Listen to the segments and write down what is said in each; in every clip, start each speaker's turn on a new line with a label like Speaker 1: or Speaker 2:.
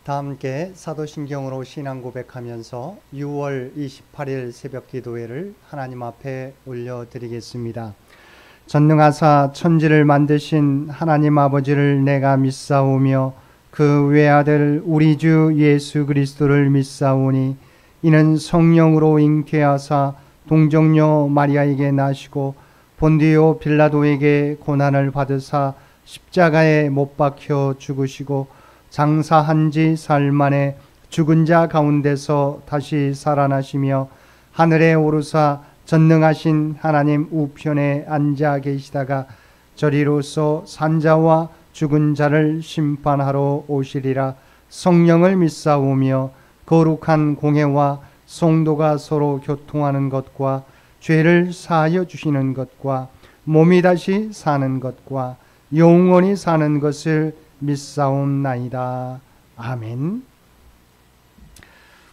Speaker 1: 다 함께 사도신경으로 신앙 고백하면서 6월 28일 새벽 기도회를 하나님 앞에 올려드리겠습니다. 전능하사 천지를 만드신 하나님 아버지를 내가 믿사오며 그 외아들 우리 주 예수 그리스도를 믿사오니 이는 성령으로 잉태하사 동정녀 마리아에게 나시고 본디오 빌라도에게 고난을 받으사 십자가에 못 박혀 죽으시고 장사한 지 사흘 만에 죽은 자 가운데서 다시 살아나시며 하늘에 오르사 전능하신 하나님 우편에 앉아 계시다가 저리로서 산자와 죽은 자를 심판하러 오시리라. 성령을 믿사오며 거룩한 공회와 성도가 서로 교통하는 것과 죄를 사하여 주시는 것과 몸이 다시 사는 것과 영원히 사는 것을 믿사옵나이다. 아멘.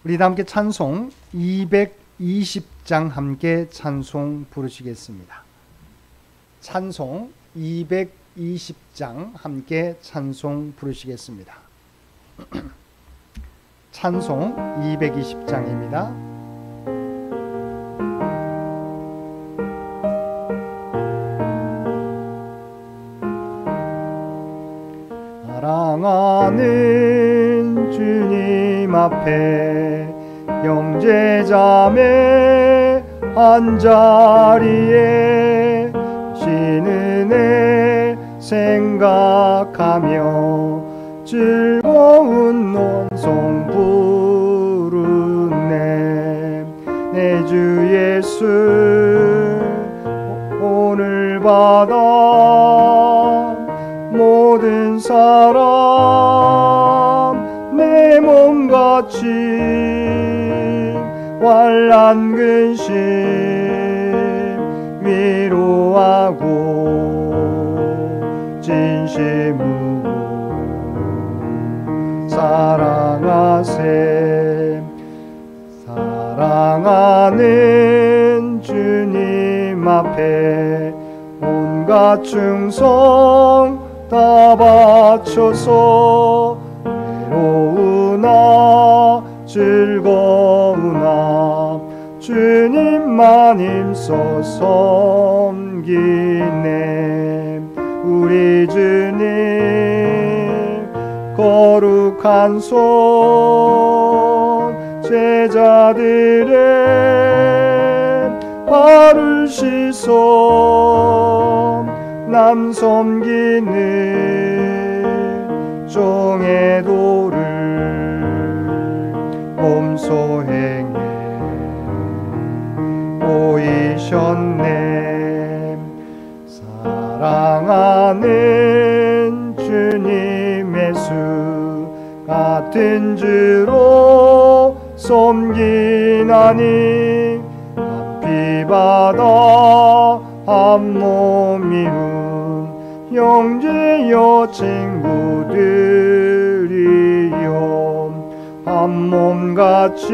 Speaker 1: 우리 다 함께 찬송 220장 함께 찬송 부르시겠습니다. 찬송 220장 함께 찬송 부르시겠습니다. 찬송 220장입니다. 사랑하는 주님 앞에 형제자매 한자리에 신은혜 생각하며 즐거운 논송 부르네. 내 주 예수 오늘 받아 모든 사람 내 몸같이 환난 근심 위로하고 진심으로 사랑하세. 사랑하는 주님 앞에 온갖 충성 다 바쳐서 외로우나 즐거우나 주님만 힘써 섬기네. 우리 주님 거룩한 손 제자들의 발을 씻어 남 섬기는 종의 도를 몸소행해 보이셨네. 사랑하는 주님의 수 같은 주로 섬기나니 피받아 한 몸이운 형제여 친구들이여 한 몸같이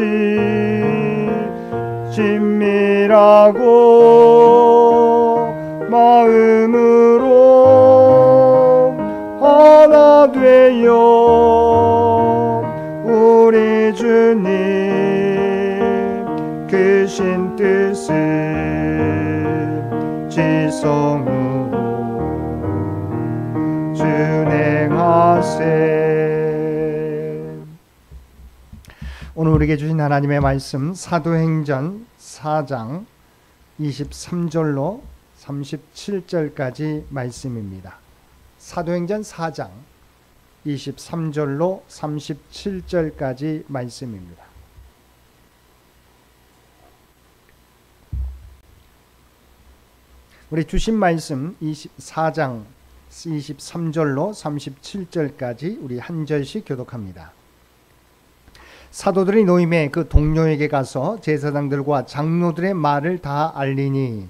Speaker 1: 친밀하고 마음으로 하나 되어 우리 주님 크신 뜻을 지성으로 준행하세. 오늘 우리에게 주신 하나님의 말씀 사도행전 4장 23절로 37절까지 말씀입니다. 사도행전 4장 23절로 37절까지 말씀입니다. 우리 주신 말씀 24장 23절로 37절까지 우리 한 절씩 교독합니다. 사도들이 노임에 그 동료에게 가서 제사장들과 장로들의 말을 다 알리니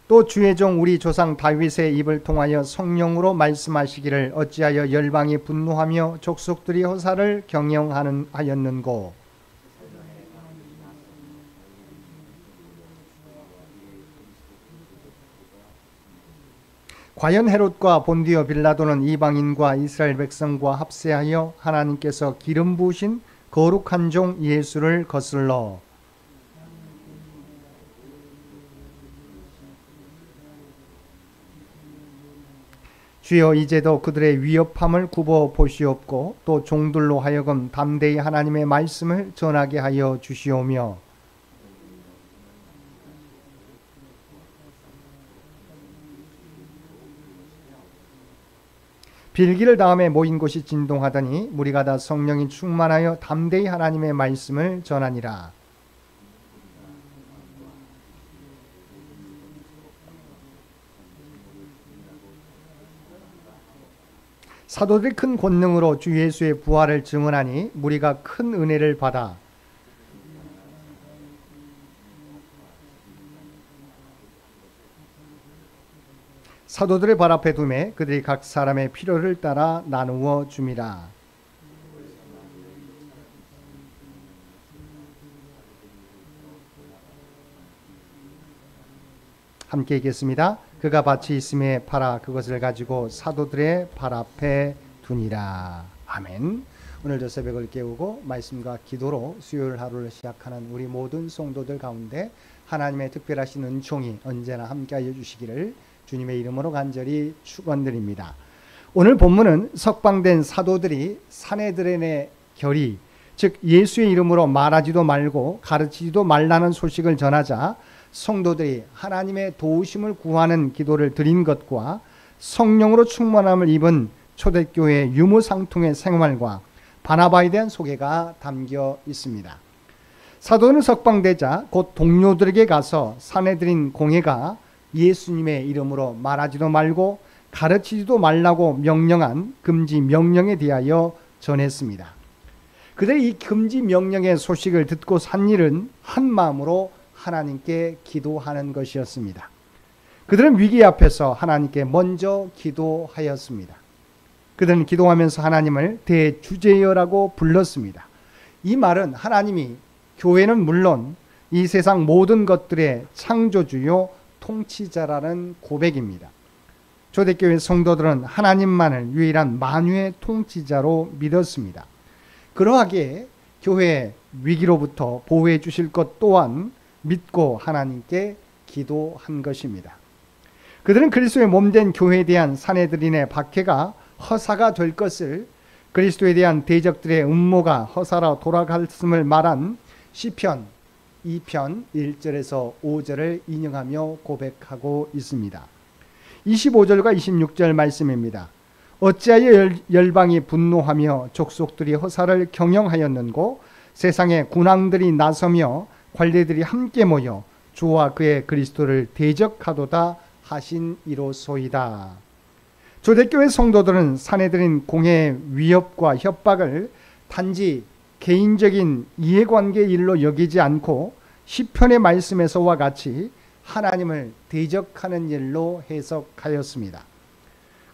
Speaker 1: 또 주의 종 우리 조상 다윗의 입을 통하여 성령으로 말씀하시기를 어찌하여 열방이 분노하며 족속들이 허사를 경영하였는고 과연 헤롯과 본디오 빌라도는 이방인과 이스라엘 백성과 합세하여 하나님께서 기름 부으신 거룩한 종 예수를 거슬러 주여 이제도 그들의 위협함을 굽어 보시옵고 또 종들로 하여금 담대히 하나님의 말씀을 전하게 하여 주시오며 빌기를 다음에 모인 곳이 진동하더니 무리가 다 성령이 충만하여 담대히 하나님의 말씀을 전하니라. 사도들이 큰 권능으로 주 예수의 부활을 증언하니 무리가 큰 은혜를 받아 사도들의 발 앞에 두매 그들이 각 사람의 필요를 따라 나누어 줌이라. 함께 읽겠습니다. 그가 밭이 있음에 팔아 그것을 가지고 사도들의 발 앞에 두니라. 아멘. 오늘도 새벽을 깨우고 말씀과 기도로 수요일 하루를 시작하는 우리 모든 성도들 가운데 하나님의 특별하신 은총이 언제나 함께하여 주시기를 주님의 이름으로 간절히 축원드립니다. 오늘 본문은 석방된 사도들이 사내들의 결의, 즉 예수의 이름으로 말하지도 말고 가르치지도 말라는 소식을 전하자 성도들이 하나님의 도우심을 구하는 기도를 드린 것과 성령으로 충만함을 입은 초대교회의 유무상통의 생활과 바나바에 대한 소개가 담겨 있습니다. 사도는 석방되자 곧 동료들에게 가서 사내들인 공회가 예수님의 이름으로 말하지도 말고 가르치지도 말라고 명령한 금지 명령에 대하여 전했습니다. 그들이 이 금지 명령의 소식을 듣고 산 일은 한 마음으로 하나님께 기도하는 것이었습니다. 그들은 위기 앞에서 하나님께 먼저 기도하였습니다. 그들은 기도하면서 하나님을 대주제여라고 불렀습니다. 이 말은 하나님이 교회는 물론 이 세상 모든 것들의 창조주요 통치자라는 고백입니다. 초대교회 성도들은 하나님만을 유일한 만유의 통치자로 믿었습니다. 그러하기에 교회의 위기로부터 보호해 주실 것 또한 믿고 하나님께 기도한 것입니다. 그들은 그리스도의 몸된 교회에 대한 사내들인의 박해가 허사가 될 것을 그리스도에 대한 대적들의 음모가 허사로 돌아갔음을 말한 시편 2편 1절에서 5절을 인용하며 고백하고 있습니다. 25절과 26절 말씀입니다. 어찌하여 열방이 분노하며 족속들이 허사를 경영하였는고 세상의 군왕들이 나서며 관리들이 함께 모여 주와 그의 그리스도를 대적하도다 하신 이로소이다. 초대교회 성도들은 사내들인 공회의 위협과 협박을 단지 개인적인 이해관계의 일로 여기지 않고 시편의 말씀에서와 같이 하나님을 대적하는 일로 해석하였습니다.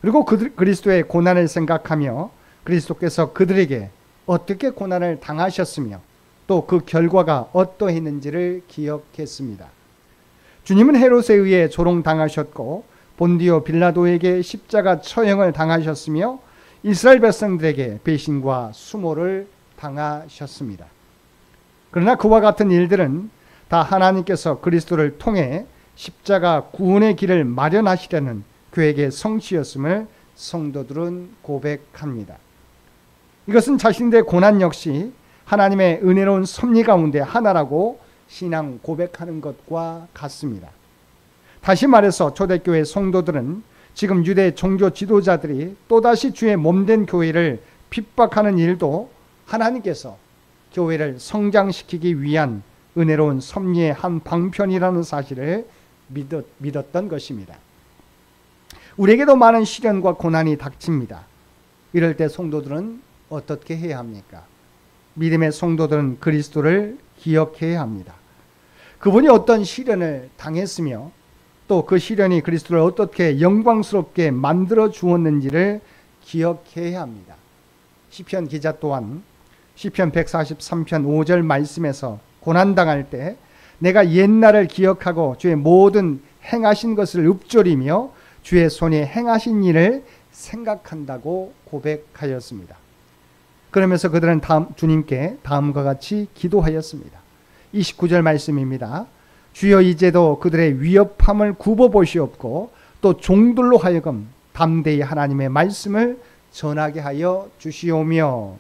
Speaker 1: 그리고 그리스도의 고난을 생각하며 그리스도께서 그들에게 어떻게 고난을 당하셨으며 또 그 결과가 어떠했는지를 기억했습니다. 주님은 헤롯에 의해 조롱당하셨고 본디오 빌라도에게 십자가 처형을 당하셨으며 이스라엘 백성들에게 배신과 수모를 당하셨습니다. 그러나 그와 같은 일들은 다 하나님께서 그리스도를 통해 십자가 구원의 길을 마련하시려는 그에게 성취였음을 성도들은 고백합니다. 이것은 자신들의 고난 역시 하나님의 은혜로운 섭리 가운데 하나라고 신앙 고백하는 것과 같습니다. 다시 말해서 초대교회 성도들은 지금 유대 종교 지도자들이 또다시 주의 몸된 교회를 핍박하는 일도 하나님께서 교회를 성장시키기 위한 은혜로운 섭리의 한 방편이라는 사실을 믿었던 것입니다. 우리에게도 많은 시련과 고난이 닥칩니다. 이럴 때 성도들은 어떻게 해야 합니까? 믿음의 성도들은 그리스도를 기억해야 합니다. 그분이 어떤 시련을 당했으며 또 그 시련이 그리스도를 어떻게 영광스럽게 만들어 주었는지를 기억해야 합니다. 시편 기자 또한 시편 143편 5절 말씀에서 고난당할 때 내가 옛날을 기억하고 주의 모든 행하신 것을 읊조리며 주의 손이 행하신 일을 생각한다고 고백하였습니다. 그러면서 그들은 주님께 다음과 같이 기도하였습니다. 29절 말씀입니다. 주여 이제도 그들의 위협함을 굽어보시옵고 또 종들로 하여금 담대히 하나님의 말씀을 전하게 하여 주시오며.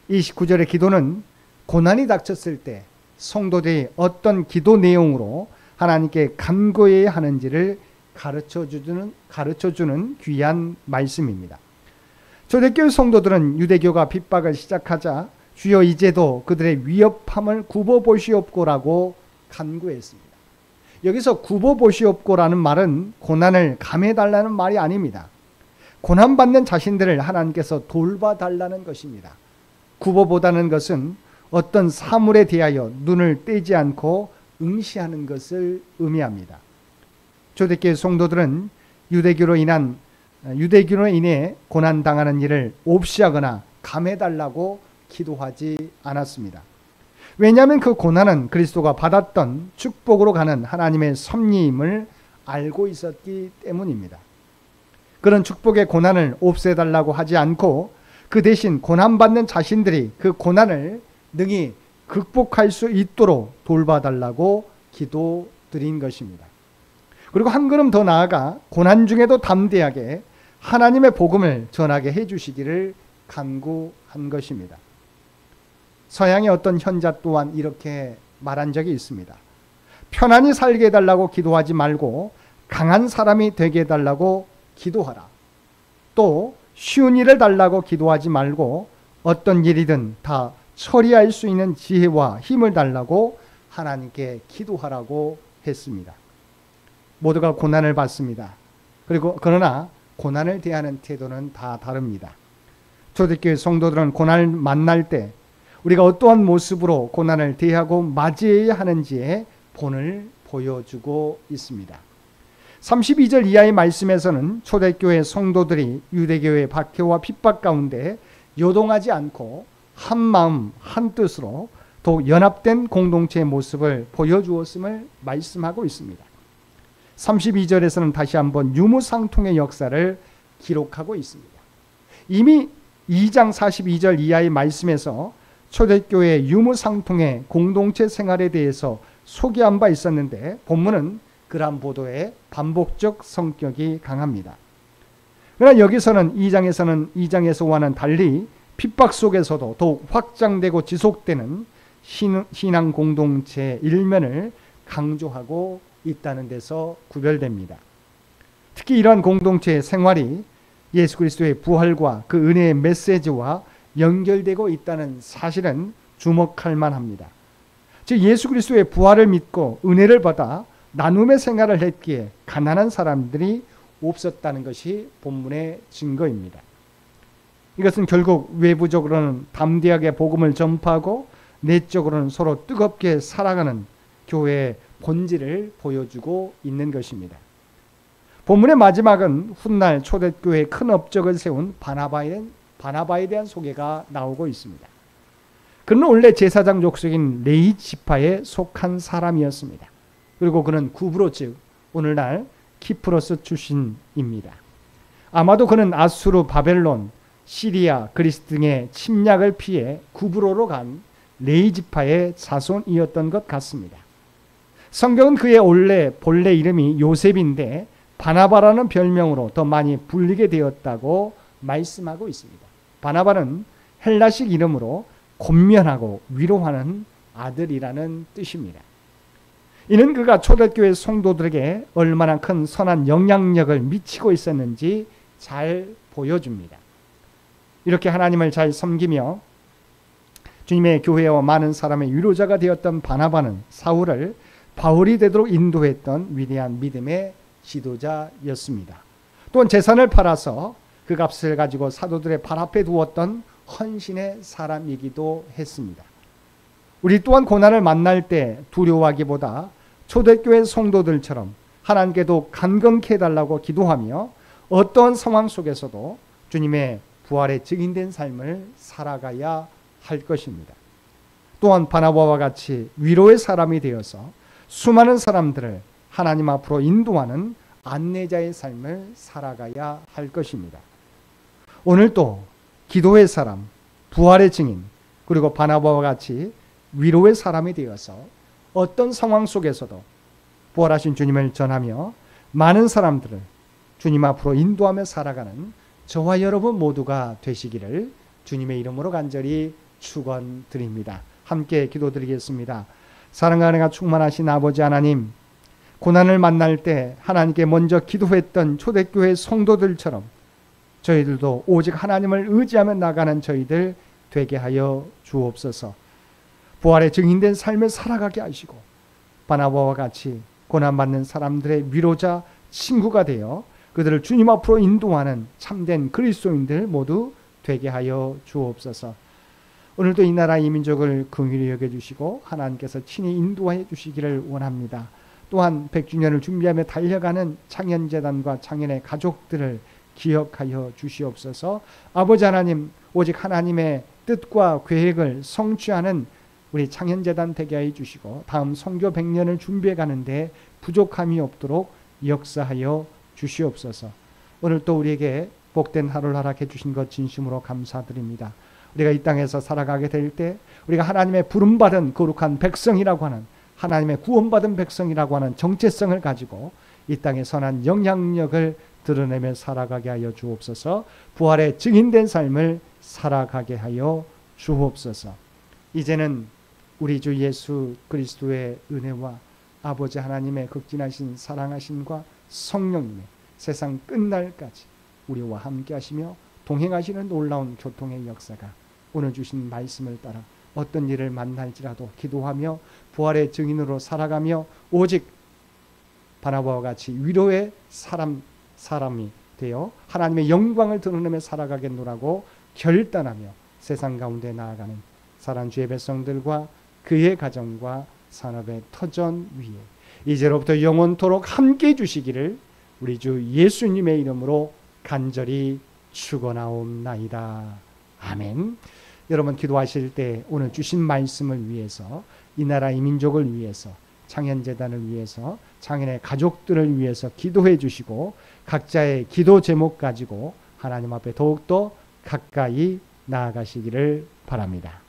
Speaker 1: 29절의 기도는 고난이 닥쳤을 때 성도들이 어떤 기도 내용으로 하나님께 간구해야 하는지를 가르쳐주는 귀한 말씀입니다. 초대교회 성도들은 유대교가 핍박을 시작하자 주여 이제도 그들의 위협함을 굽어보시옵고라고 간구했습니다. 여기서 굽어보시옵고라는 말은 고난을 감해달라는 말이 아닙니다. 고난받는 자신들을 하나님께서 돌봐달라는 것입니다. 굽어보다는 것은 어떤 사물에 대하여 눈을 떼지 않고 응시하는 것을 의미합니다. 초대교회 성도들은 유대교로 인해 고난당하는 일을 옵시하거나 감해달라고 기도하지 않았습니다. 왜냐하면 그 고난은 그리스도가 받았던 축복으로 가는 하나님의 섭리임을 알고 있었기 때문입니다. 그런 축복의 고난을 없애달라고 하지 않고 그 대신 고난받는 자신들이 그 고난을 능히 극복할 수 있도록 돌봐달라고 기도드린 것입니다. 그리고 한 걸음 더 나아가 고난 중에도 담대하게 하나님의 복음을 전하게 해주시기를 간구한 것입니다. 서양의 어떤 현자 또한 이렇게 말한 적이 있습니다. 편안히 살게 해달라고 기도하지 말고 강한 사람이 되게 해달라고 기도하라. 또 쉬운 일을 달라고 기도하지 말고 어떤 일이든 다 처리할 수 있는 지혜와 힘을 달라고 하나님께 기도하라고 했습니다. 모두가 고난을 받습니다. 그러나 고난을 대하는 태도는 다 다릅니다. 초대교회 성도들은 고난을 만날 때 우리가 어떠한 모습으로 고난을 대하고 맞이해야 하는지의 본을 보여주고 있습니다. 32절 이하의 말씀에서는 초대교회 성도들이 유대교회의 박해와 핍박 가운데 요동하지 않고 한 마음 한 뜻으로 더욱 연합된 공동체의 모습을 보여주었음을 말씀하고 있습니다. 32절에서는 다시 한번 유무상통의 역사를 기록하고 있습니다. 이미 2장 42절 이하의 말씀에서 초대교회의 유무상통의 공동체 생활에 대해서 소개한 바 있었는데 본문은 그러한 보도의 반복적 성격이 강합니다. 그러나 여기서는 2장에서와는 달리 핍박 속에서도 더욱 확장되고 지속되는 신앙 공동체의 일면을 강조하고 있다는 데서 구별됩니다. 특히 이러한 공동체의 생활이 예수 그리스도의 부활과 그 은혜의 메시지와 연결되고 있다는 사실은 주목할 만합니다. 즉 예수 그리스도의 부활을 믿고 은혜를 받아 나눔의 생활을 했기에 가난한 사람들이 없었다는 것이 본문의 증거입니다. 이것은 결국 외부적으로는 담대하게 복음을 전파하고 내적으로는 서로 뜨겁게 살아가는 교회의 본질을 보여주고 있는 것입니다. 본문의 마지막은 훗날 초대교회의 큰 업적을 세운 바나바에 대한 소개가 나오고 있습니다. 그는 원래 제사장 족속인 레위 지파에 속한 사람이었습니다. 그리고 그는 구브로 즉 오늘날 키프로스 출신입니다. 아마도 그는 아수르, 바벨론, 시리아, 그리스 등의 침략을 피해 구브로로 간 레위 지파의 자손이었던 것 같습니다. 성경은 그의 본래 이름이 요셉인데 바나바라는 별명으로 더 많이 불리게 되었다고 말씀하고 있습니다. 바나바는 헬라식 이름으로 권면하고 위로하는 아들이라는 뜻입니다. 이는 그가 초대교회 성도들에게 얼마나 큰 선한 영향력을 미치고 있었는지 잘 보여줍니다. 이렇게 하나님을 잘 섬기며 주님의 교회와 많은 사람의 위로자가 되었던 바나바는 사울을 바울이 되도록 인도했던 위대한 믿음의 지도자였습니다. 또한 재산을 팔아서 그 값을 가지고 사도들의 발 앞에 두었던 헌신의 사람이기도 했습니다. 우리 또한 고난을 만날 때 두려워하기보다 초대교회 성도들처럼 하나님께도 간건케 해달라고 기도하며 어떤 상황 속에서도 주님의 부활에 증인된 삶을 살아가야 할 것입니다. 또한 바나바와 같이 위로의 사람이 되어서 수많은 사람들을 하나님 앞으로 인도하는 안내자의 삶을 살아가야 할 것입니다. 오늘도 기도의 사람, 부활의 증인, 그리고 바나바와 같이 위로의 사람이 되어서 어떤 상황 속에서도 부활하신 주님을 전하며 많은 사람들을 주님 앞으로 인도하며 살아가는 저와 여러분 모두가 되시기를 주님의 이름으로 간절히 축원드립니다. 함께 기도드리겠습니다. 사랑과 은혜가 충만하신 아버지 하나님, 고난을 만날 때 하나님께 먼저 기도했던 초대교회 성도들처럼 저희들도 오직 하나님을 의지하며 나가는 저희들 되게 하여 주옵소서. 부활의 증인된 삶을 살아가게 하시고 바나바와 같이 고난받는 사람들의 위로자, 친구가 되어 그들을 주님 앞으로 인도하는 참된 그리스도인들 모두 되게 하여 주옵소서. 오늘도 이 나라 이 민족을 긍휼히 여겨주시고 하나님께서 친히 인도해 주시기를 원합니다. 또한 100주년을 준비하며 달려가는 창현재단과 창현의 가족들을 기억하여 주시옵소서. 아버지 하나님, 오직 하나님의 뜻과 계획을 성취하는 우리 창현재단 되게 하여 주시고 다음 선교 100년을 준비해 가는데 부족함이 없도록 역사하여 주시옵소서. 오늘 또 우리에게 복된 하루를 허락해 주신 것 진심으로 감사드립니다. 우리가 이 땅에서 살아가게 될 때 우리가 하나님의 부름받은 거룩한 백성이라고 하는, 하나님의 구원받은 백성이라고 하는 정체성을 가지고 이 땅에 선한 영향력을 드러내며 살아가게 하여 주옵소서. 부활의 증인된 삶을 살아가게 하여 주옵소서. 이제는 우리 주 예수 그리스도의 은혜와 아버지 하나님의 극진하신 사랑하심과 성령님의 세상 끝날까지 우리와 함께 하시며 동행하시는 놀라운 교통의 역사가 오늘 주신 말씀을 따라 어떤 일을 만날지라도 기도하며 부활의 증인으로 살아가며 오직 바나바와 같이 위로의 사람이 되어 하나님의 영광을 드러내며 살아가겠노라고 결단하며 세상 가운데 나아가는 사랑하는 주의 백성들과 그의 가정과 산업의 터전 위에 이제로부터 영원토록 함께 해주시기를 우리 주 예수님의 이름으로 간절히 축원하옵나이다. 아멘. 여러분 기도하실 때 오늘 주신 말씀을 위해서, 이 나라 이 민족을 위해서, 창현재단을 위해서, 창현의 가족들을 위해서 기도해 주시고 각자의 기도 제목 가지고 하나님 앞에 더욱더 가까이 나아가시기를 바랍니다.